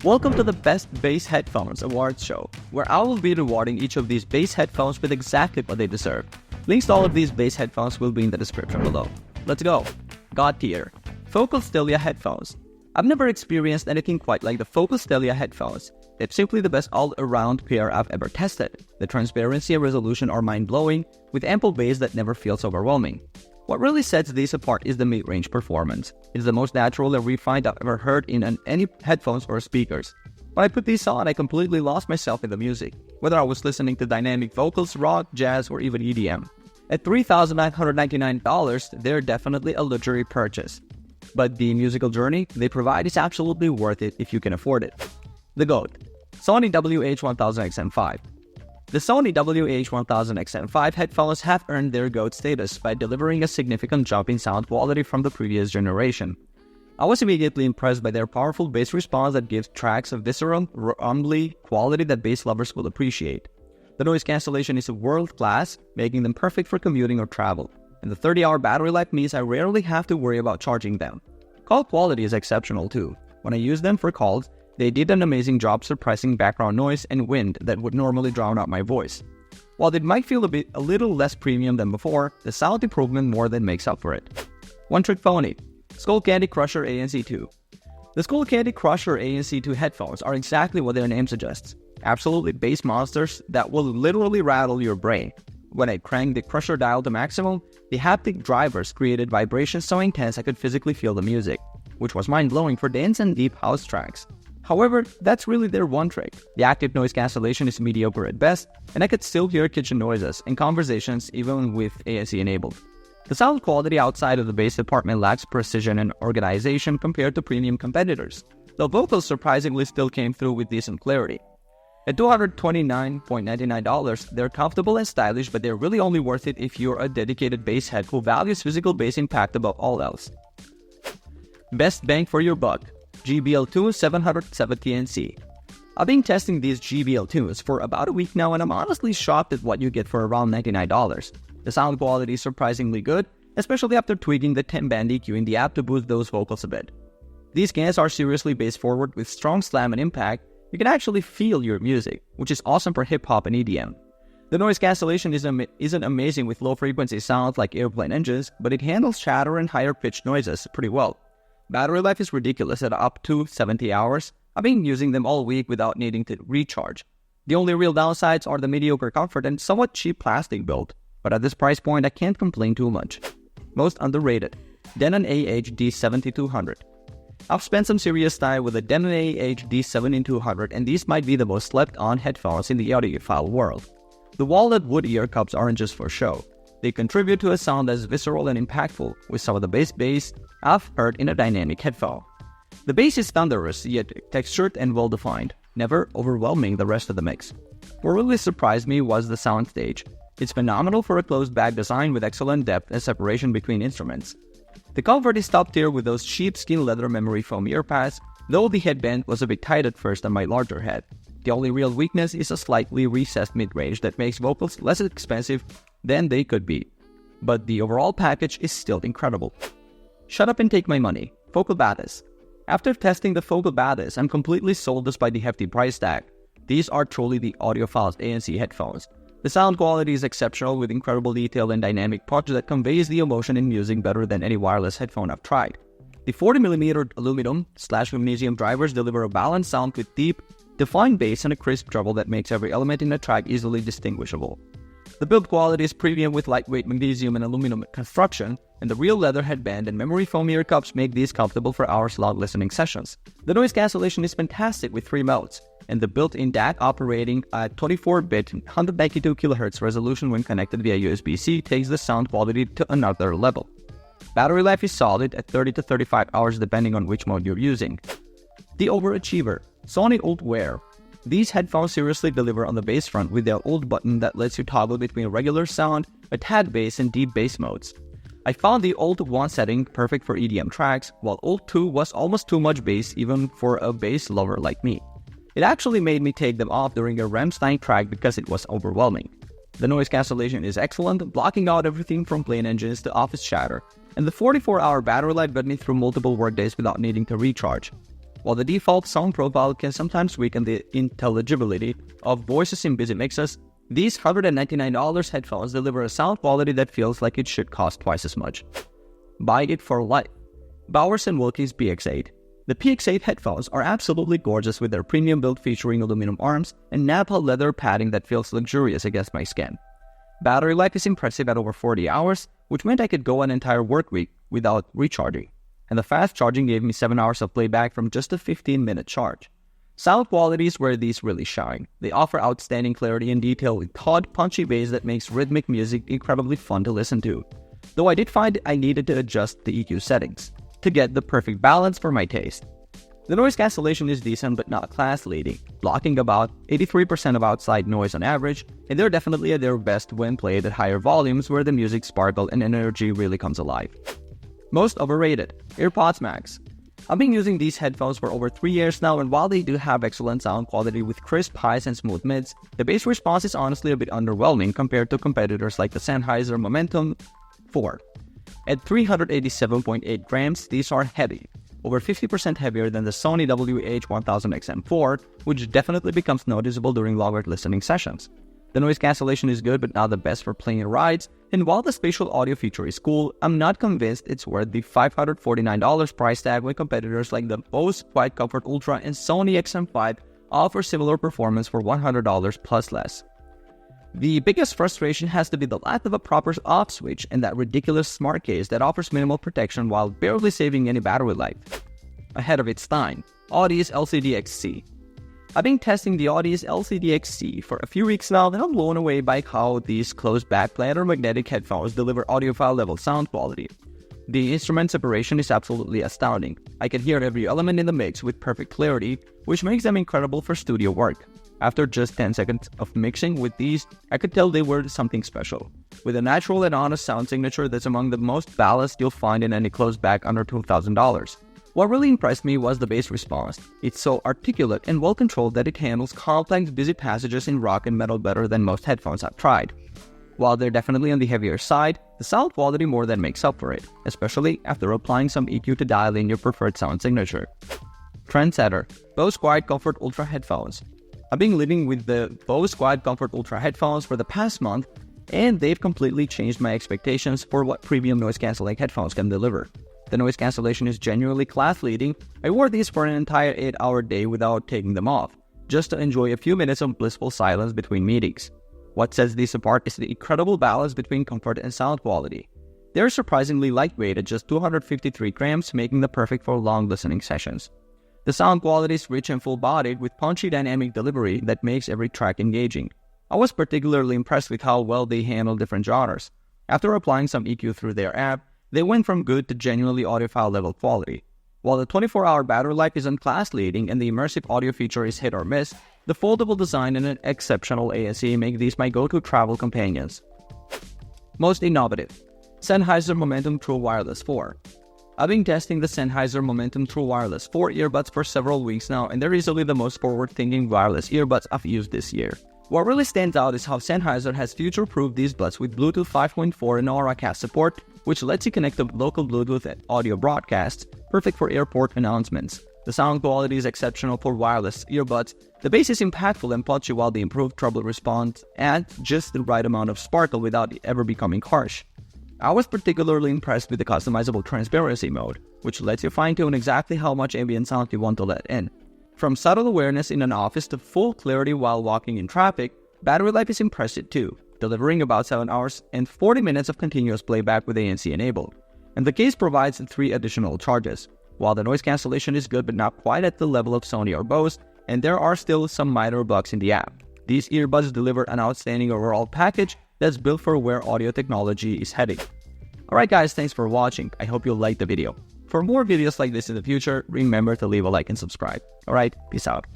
Welcome to the Best Bass Headphones Awards show, where I will be rewarding each of these bass headphones with exactly what they deserve. Links to all of these bass headphones will be in the description below. Let's go! God tier. Focal Stellia headphones. I've never experienced anything quite like the Focal Stellia headphones. They're simply the best all-around pair I've ever tested. The transparency and resolution are mind-blowing, with ample bass that never feels overwhelming. What really sets these apart is the mid-range performance. It's the most natural and refined I've ever heard in any headphones or speakers. When I put these on, I completely lost myself in the music, whether I was listening to dynamic vocals, rock, jazz, or even EDM. At $3,999, they're definitely a luxury purchase. But the musical journey they provide is absolutely worth it if you can afford it. The GOAT. Sony WH100XM5. The Sony WH100XM5 headphones have earned their GOAT status by delivering a significant jump in sound quality from the previous generation. I was immediately impressed by their powerful bass response that gives tracks a visceral, rumbly quality that bass lovers will appreciate. The noise cancellation is world-class, making them perfect for commuting or travel. And the 30-hour battery life means I rarely have to worry about charging them. Call quality is exceptional too. When I use them for calls, they did an amazing job suppressing background noise and wind that would normally drown out my voice. While it might feel a little less premium than before, the sound improvement more than makes up for it. One Trick Pony. Skullcandy Crusher ANC2. The Skullcandy Crusher ANC2 headphones are exactly what their name suggests. Absolutely bass monsters that will literally rattle your brain. When I cranked the Crusher dial to maximum, the haptic drivers created vibrations so intense I could physically feel the music, which was mind-blowing for dense and deep house tracks. However, that's really their one trick. The active noise cancellation is mediocre at best, and I could still hear kitchen noises and conversations even with ANC enabled. The sound quality outside of the bass department lacks precision and organization compared to premium competitors, though vocals surprisingly still came through with decent clarity. At $229.99, they're comfortable and stylish, but they're really only worth it if you're a dedicated bass head who values physical bass impact above all else. Best bang for your buck. GBL2 770NC. I've been testing these GBL2s for about a week now, and I'm honestly shocked at what you get for around $99. The sound quality is surprisingly good, especially after tweaking the 10-band EQ in the app to boost those vocals a bit. These cans are seriously bass forward with strong slam and impact. You can actually feel your music, which is awesome for hip-hop and EDM. The noise cancellation isn't amazing with low-frequency sounds like airplane engines, but it handles chatter and higher-pitched noises pretty well. Battery life is ridiculous at up to 70 hours. I've been using them all week without needing to recharge. The only real downsides are the mediocre comfort and somewhat cheap plastic build, but at this price point I can't complain too much. Most underrated. Denon AHD7200. I've spent some serious time with the Denon AHD7200, and these might be the most slept-on headphones in the audiophile world. The walnut wood ear cups aren't just for show. They contribute to a sound that's visceral and impactful, with some of the best bass I've heard in a dynamic headphone. The bass is thunderous, yet textured and well-defined, never overwhelming the rest of the mix. What really surprised me was the soundstage. It's phenomenal for a closed-back design with excellent depth and separation between instruments. The comfort is top tier with those sheepskin leather memory foam earpads, though the headband was a bit tight at first on my larger head. The only real weakness is a slightly recessed mid-range that makes vocals less expensive than they could be. But the overall package is still incredible. Shut up and take my money. Focal Battis. After testing the Focal Battis, I'm completely sold despite the hefty price tag. These are truly the audiophile's ANC headphones. The sound quality is exceptional with incredible detail and dynamic punch that conveys the emotion in music better than any wireless headphone I've tried. The 40mm aluminum/magnesium drivers deliver a balanced sound with deep, defined bass and a crisp treble that makes every element in a track easily distinguishable. The build quality is premium with lightweight magnesium and aluminum construction, and the real leather headband and memory foam ear cups make these comfortable for hours-long listening sessions. The noise cancellation is fantastic with 3 modes, and the built-in DAC operating at 24-bit 192 kHz resolution when connected via USB-C takes the sound quality to another level. Battery life is solid at 30 to 35 hours depending on which mode you're using. The Overachiever. Sony Oldwear. These headphones seriously deliver on the bass front with their old button that lets you toggle between regular sound, a tad bass, and deep bass modes. I found the Old 1 setting perfect for EDM tracks, while Old 2 was almost too much bass even for a bass lover like me. It actually made me take them off during a Rammstein track because it was overwhelming. The noise cancellation is excellent, blocking out everything from plane engines to office chatter, and the 44-hour battery life got me through multiple workdays without needing to recharge. While the default sound profile can sometimes weaken the intelligibility of voices in busy mixes, these $199 headphones deliver a sound quality that feels like it should cost twice as much. Buy it for life. Bose and Wilkins PX8. The PX8 headphones are absolutely gorgeous with their premium build featuring aluminum arms and Napa leather padding that feels luxurious against my skin. Battery life is impressive at over 40 hours, which meant I could go an entire work week without recharging. And the fast charging gave me 7 hours of playback from just a 15-minute charge. Sound quality is where these really shine. They offer outstanding clarity and detail with taut, punchy bass that makes rhythmic music incredibly fun to listen to. Though I did find I needed to adjust the EQ settings to get the perfect balance for my taste. The noise cancellation is decent but not class-leading, blocking about 83% of outside noise on average, and they're definitely at their best when played at higher volumes where the music sparkle and energy really comes alive. Most overrated, AirPods Max. I've been using these headphones for over 3 years now, and while they do have excellent sound quality with crisp highs and smooth mids, the bass response is honestly a bit underwhelming compared to competitors like the Sennheiser Momentum 4. At 387.8 grams, these are heavy, over 50% heavier than the Sony WH100XM5, which definitely becomes noticeable during longer listening sessions. The noise cancellation is good but not the best for plane rides, and while the spatial audio feature is cool, I'm not convinced it's worth the $549 price tag when competitors like the Bose Quiet Comfort Ultra and Sony XM5 offer similar performance for $100 plus less. The biggest frustration has to be the lack of a proper off switch and that ridiculous smart case that offers minimal protection while barely saving any battery life. Ahead of its time, Audius LCD XC. I've been testing the Audius LCD XC for a few weeks now, and I'm blown away by how these closed-back planar magnetic headphones deliver audiophile level sound quality. The instrument separation is absolutely astounding. I can hear every element in the mix with perfect clarity, which makes them incredible for studio work. After just 10 seconds of mixing with these, I could tell they were something special, with a natural and honest sound signature that's among the most balanced you'll find in any closed-back under $2,000. What really impressed me was the bass response. It's so articulate and well-controlled that it handles complex, busy passages in rock and metal better than most headphones I've tried. While they're definitely on the heavier side, the sound quality more than makes up for it, especially after applying some EQ to dial in your preferred sound signature. Trendsetter, Bose Quiet Comfort Ultra Headphones. I've been living with the Bose Quiet Comfort Ultra headphones for the past month, and they've completely changed my expectations for what premium noise-canceling headphones can deliver. The noise cancellation is genuinely class-leading. I wore these for an entire 8-hour day without taking them off, just to enjoy a few minutes of blissful silence between meetings. What sets these apart is the incredible balance between comfort and sound quality. They're surprisingly lightweight at just 253 grams, making them perfect for long listening sessions. The sound quality is rich and full-bodied with punchy dynamic delivery that makes every track engaging. I was particularly impressed with how well they handle different genres. After applying some EQ through their app, they went from good to genuinely audiophile level quality. While the 24-hour battery life isn't class-leading and the immersive audio feature is hit or miss, the foldable design and an exceptional ANC make these my go-to travel companions. Most innovative, Sennheiser Momentum True Wireless 4. I've been testing the Sennheiser Momentum True Wireless 4 earbuds for several weeks now, and they're easily the most forward-thinking wireless earbuds I've used this year. What really stands out is how Sennheiser has future-proofed these buds with Bluetooth 5.4 and Auracast support, which lets you connect to local Bluetooth and audio broadcasts, perfect for airport announcements. The sound quality is exceptional for wireless earbuds. The bass is impactful and punchy, while the improved treble response adds just the right amount of sparkle without ever becoming harsh. I was particularly impressed with the customizable transparency mode, which lets you fine-tune exactly how much ambient sound you want to let in. From subtle awareness in an office to full clarity while walking in traffic, battery life is impressive too, delivering about 7 hours and 40 minutes of continuous playback with ANC enabled. And the case provides 3 additional charges. While the noise cancellation is good but not quite at the level of Sony or Bose, and there are still some minor bugs in the app, these earbuds deliver an outstanding overall package that's built for where audio technology is heading. Alright guys, thanks for watching. I hope you liked the video. For more videos like this in the future, remember to leave a like and subscribe. Alright, peace out.